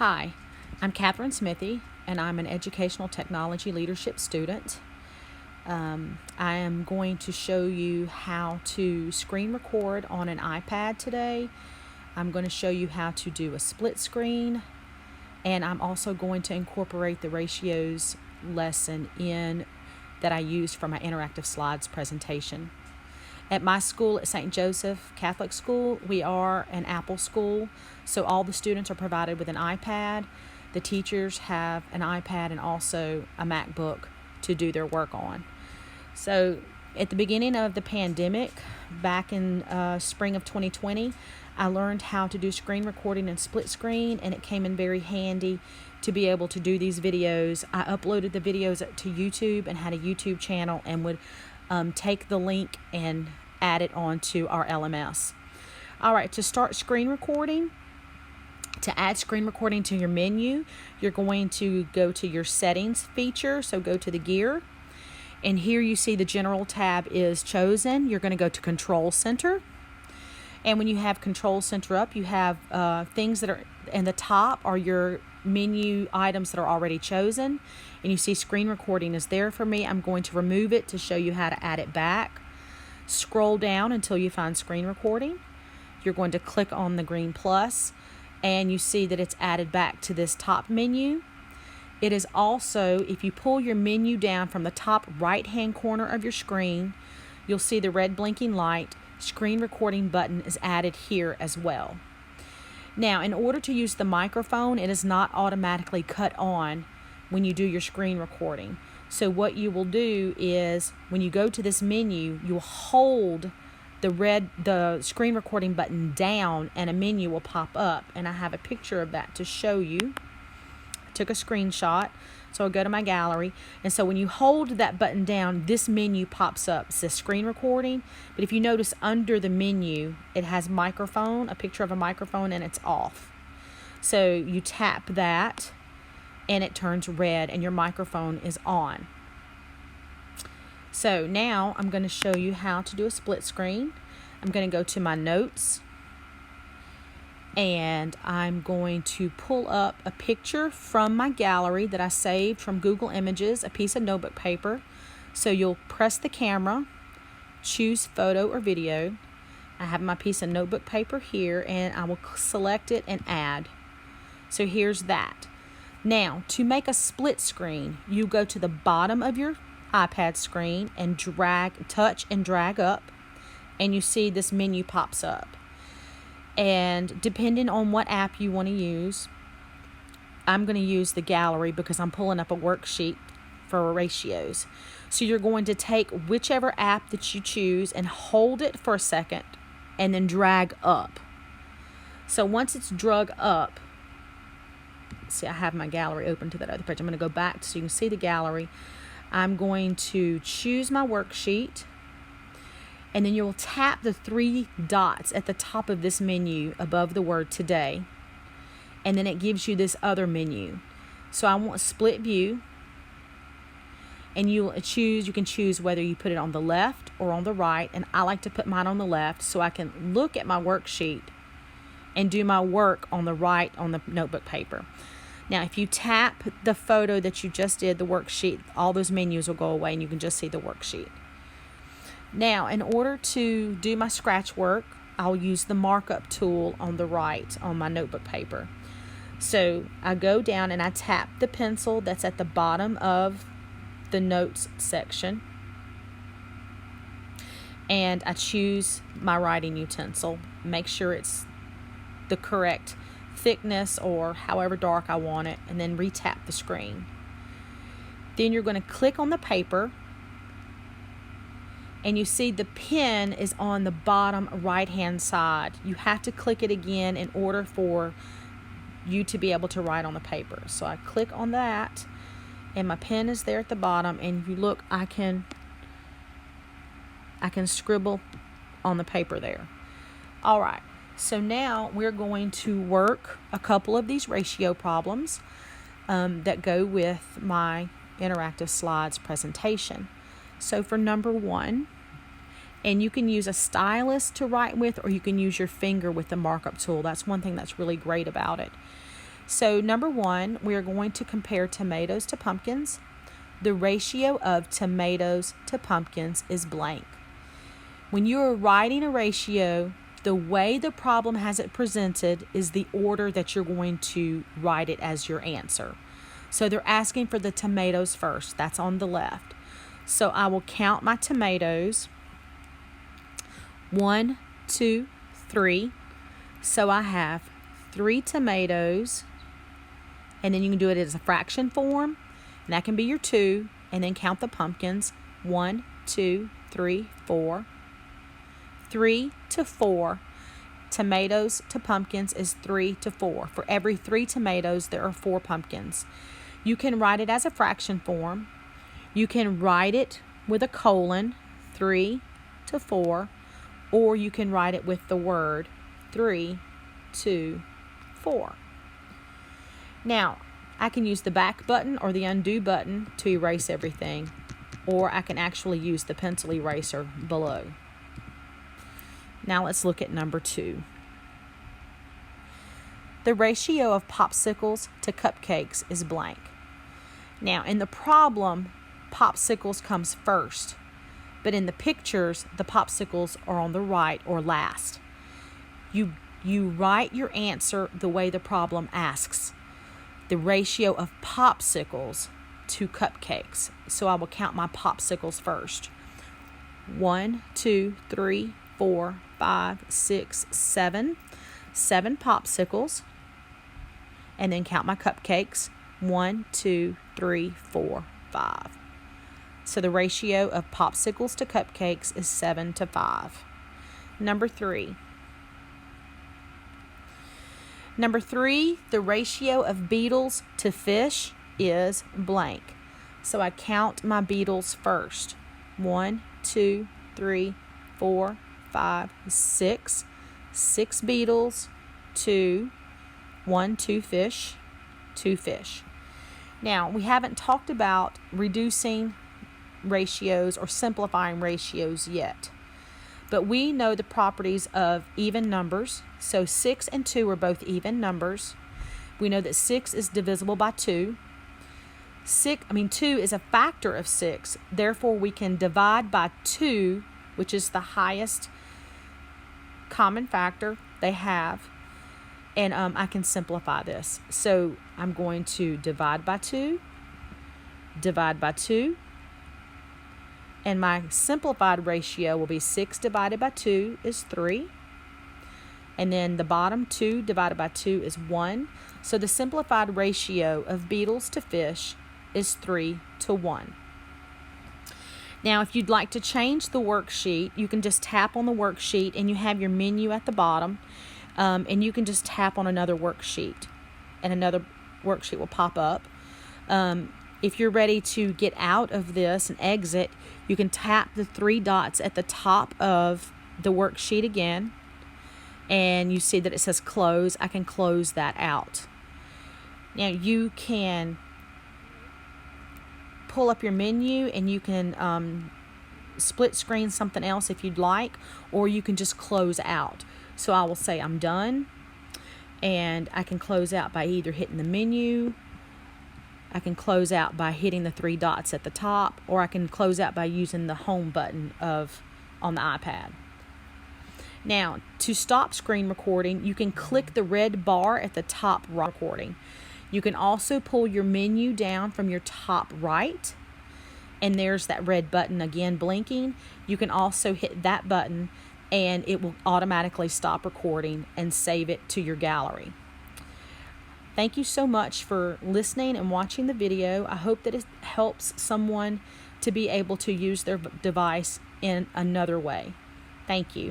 Hi, I'm Catherine Smithy, and I'm an educational technology leadership student. I am going to show you how to screen record on an iPad today. I'm going to show you how to do a split screen, and I'm also going to incorporate the ratios lesson in that I used for my interactive slides presentation. At my school at St. Joseph Catholic School, we are an Apple school, so all the students are provided with an iPad. The teachers have an iPad and also a MacBook to do their work on. So at the beginning of the pandemic, back in spring of 2020, I learned how to do screen recording and split screen, and it came in very handy to be able to do these videos. I uploaded the videos to YouTube and had a YouTube channel and would take the link and add it onto our LMS. All right, to start screen recording, to add screen recording to your menu, you're going to go to your settings feature. So go to the gear, and here you see the general tab is chosen. You're going to go to control center. And when you have control center up, you have things that are in the top are your menu items that are already chosen. And you see screen recording is there for me. I'm going to remove it to show you how to add it back. Scroll down until you find screen recording. You're going to click on the green plus, and you see that it's added back to this top menu. It is also, if you pull your menu down from the top right hand corner of your screen, you'll see the red blinking light. Screen recording button is added here as well. Now, in order to use the microphone, it is not automatically cut on when you do your screen recording. So what you will do is when you go to this menu, you'll hold the screen recording button down and a menu will pop up. And I have a picture of that to show you. I took a screenshot. So I'll go to my gallery. And so when you hold that button down, this menu pops up. It says screen recording. But if you notice under the menu, it has microphone, a picture of a microphone, and it's off. So you tap that and it turns red and your microphone is on. So now I'm going to show you how to do a split screen. I'm going to go to my notes, and I'm going to pull up a picture from my gallery that I saved from Google Images, a piece of notebook paper. So you'll press the camera, choose photo or video. I have my piece of notebook paper here, and I will select it and add. So here's that. Now, to make a split screen, you go to the bottom of your iPad screen and touch and drag up, and you see this menu pops up. And depending on what app you want to use, I'm going to use the gallery because I'm pulling up a worksheet for ratios. So you're going to take whichever app that you choose and hold it for a second and then drag up. So once it's drug up, see, I have my gallery open to that other page. I'm going to go back so you can see the gallery. I'm going to choose my worksheet, and then you'll tap the three dots at the top of this menu above the word today, and then it gives you this other menu. So I want split view, and you can choose whether you put it on the left or on the right, and I like to put mine on the left so I can look at my worksheet and do my work on the right on the notebook paper. Now, if you tap the photo that you just did, the worksheet, all those menus will go away and you can just see the worksheet. Now, in order to do my scratch work, I'll use the markup tool on the right on my notebook paper. So I go down and I tap the pencil that's at the bottom of the notes section, and I choose my writing utensil. Make sure it's the correct thickness or however dark I want it, and then re-tap the screen. Then you're going to click on the paper, and you see the pen is on the bottom right hand side. You have to click it again in order for you to be able to write on the paper. So I click on that, and my pen is there at the bottom, and you look, I can scribble on the paper there. All right. So now we're going to work a couple of these ratio problems that go with my interactive slides presentation. So for number 1, and you can use a stylus to write with, or you can use your finger with the markup tool. That's one thing that's really great about it. So number one, we are going to compare tomatoes to pumpkins. The ratio of tomatoes to pumpkins is blank. When you are writing a ratio, the way the problem has it presented is the order that you're going to write it as your answer. So they're asking for the tomatoes first. That's on the left. So I will count my tomatoes. 1, 2, 3. So I have 3 tomatoes. And then you can do it as a fraction form. And that can be your 2. And then count the pumpkins. 1, 2, 3, 4. 3 to 4. Tomatoes to pumpkins is 3 to 4. For every 3 tomatoes, there are 4 pumpkins. You can write it as a fraction form. You can write it with a colon, 3 to 4, or you can write it with the word 3 to 4. Now, I can use the back button or the undo button to erase everything, or I can actually use the pencil eraser below. Now let's look at number 2. The ratio of popsicles to cupcakes is blank. Now, in the problem, popsicles comes first, but in the pictures, the popsicles are on the right or last. You write your answer the way the problem asks. The ratio of popsicles to cupcakes. So I will count my popsicles first. 1, 2, 3, 4, 5, 6, 7. 7 popsicles. And then count my cupcakes. 1, 2, 3, 4, 5. So the ratio of popsicles to cupcakes is 7 to 5. Number 3. Number 3, the ratio of beetles to fish is blank. So I count my beetles first. 1, 2, 3, 4, 5, 6. 6 beetles to 1, 2 fish, 2 fish. Now, we haven't talked about reducing ratios or simplifying ratios yet. But we know the properties of even numbers. So 6 and 2 are both even numbers. We know that 6 is divisible by 2. 2 is a factor of 6. Therefore, we can divide by 2, which is the highest common factor they have. And I can simplify this. So I'm going to divide by 2, divide by 2. And my simplified ratio will be 6 divided by 2 is 3. And then the bottom 2 divided by 2 is 1. So the simplified ratio of beetles to fish is 3 to 1. Now, if you'd like to change the worksheet, you can just tap on the worksheet and you have your menu at the bottom. And you can just tap on another worksheet and another worksheet will pop up. If you're ready to get out of this and exit, you can tap the 3 dots at the top of the worksheet again. And you see that it says close. I can close that out. Now you can pull up your menu and you can split screen something else if you'd like, or you can just close out. So I will say I'm done, and I can close out by either hitting the menu, I can close out by hitting the 3 dots at the top, or I can close out by using the home button on the iPad. Now, to stop screen recording, you can click the red bar at the top right recording. You can also pull your menu down from your top right, and there's that red button again blinking. You can also hit that button and it will automatically stop recording and save it to your gallery. Thank you so much for listening and watching the video. I hope that it helps someone to be able to use their device in another way. Thank you.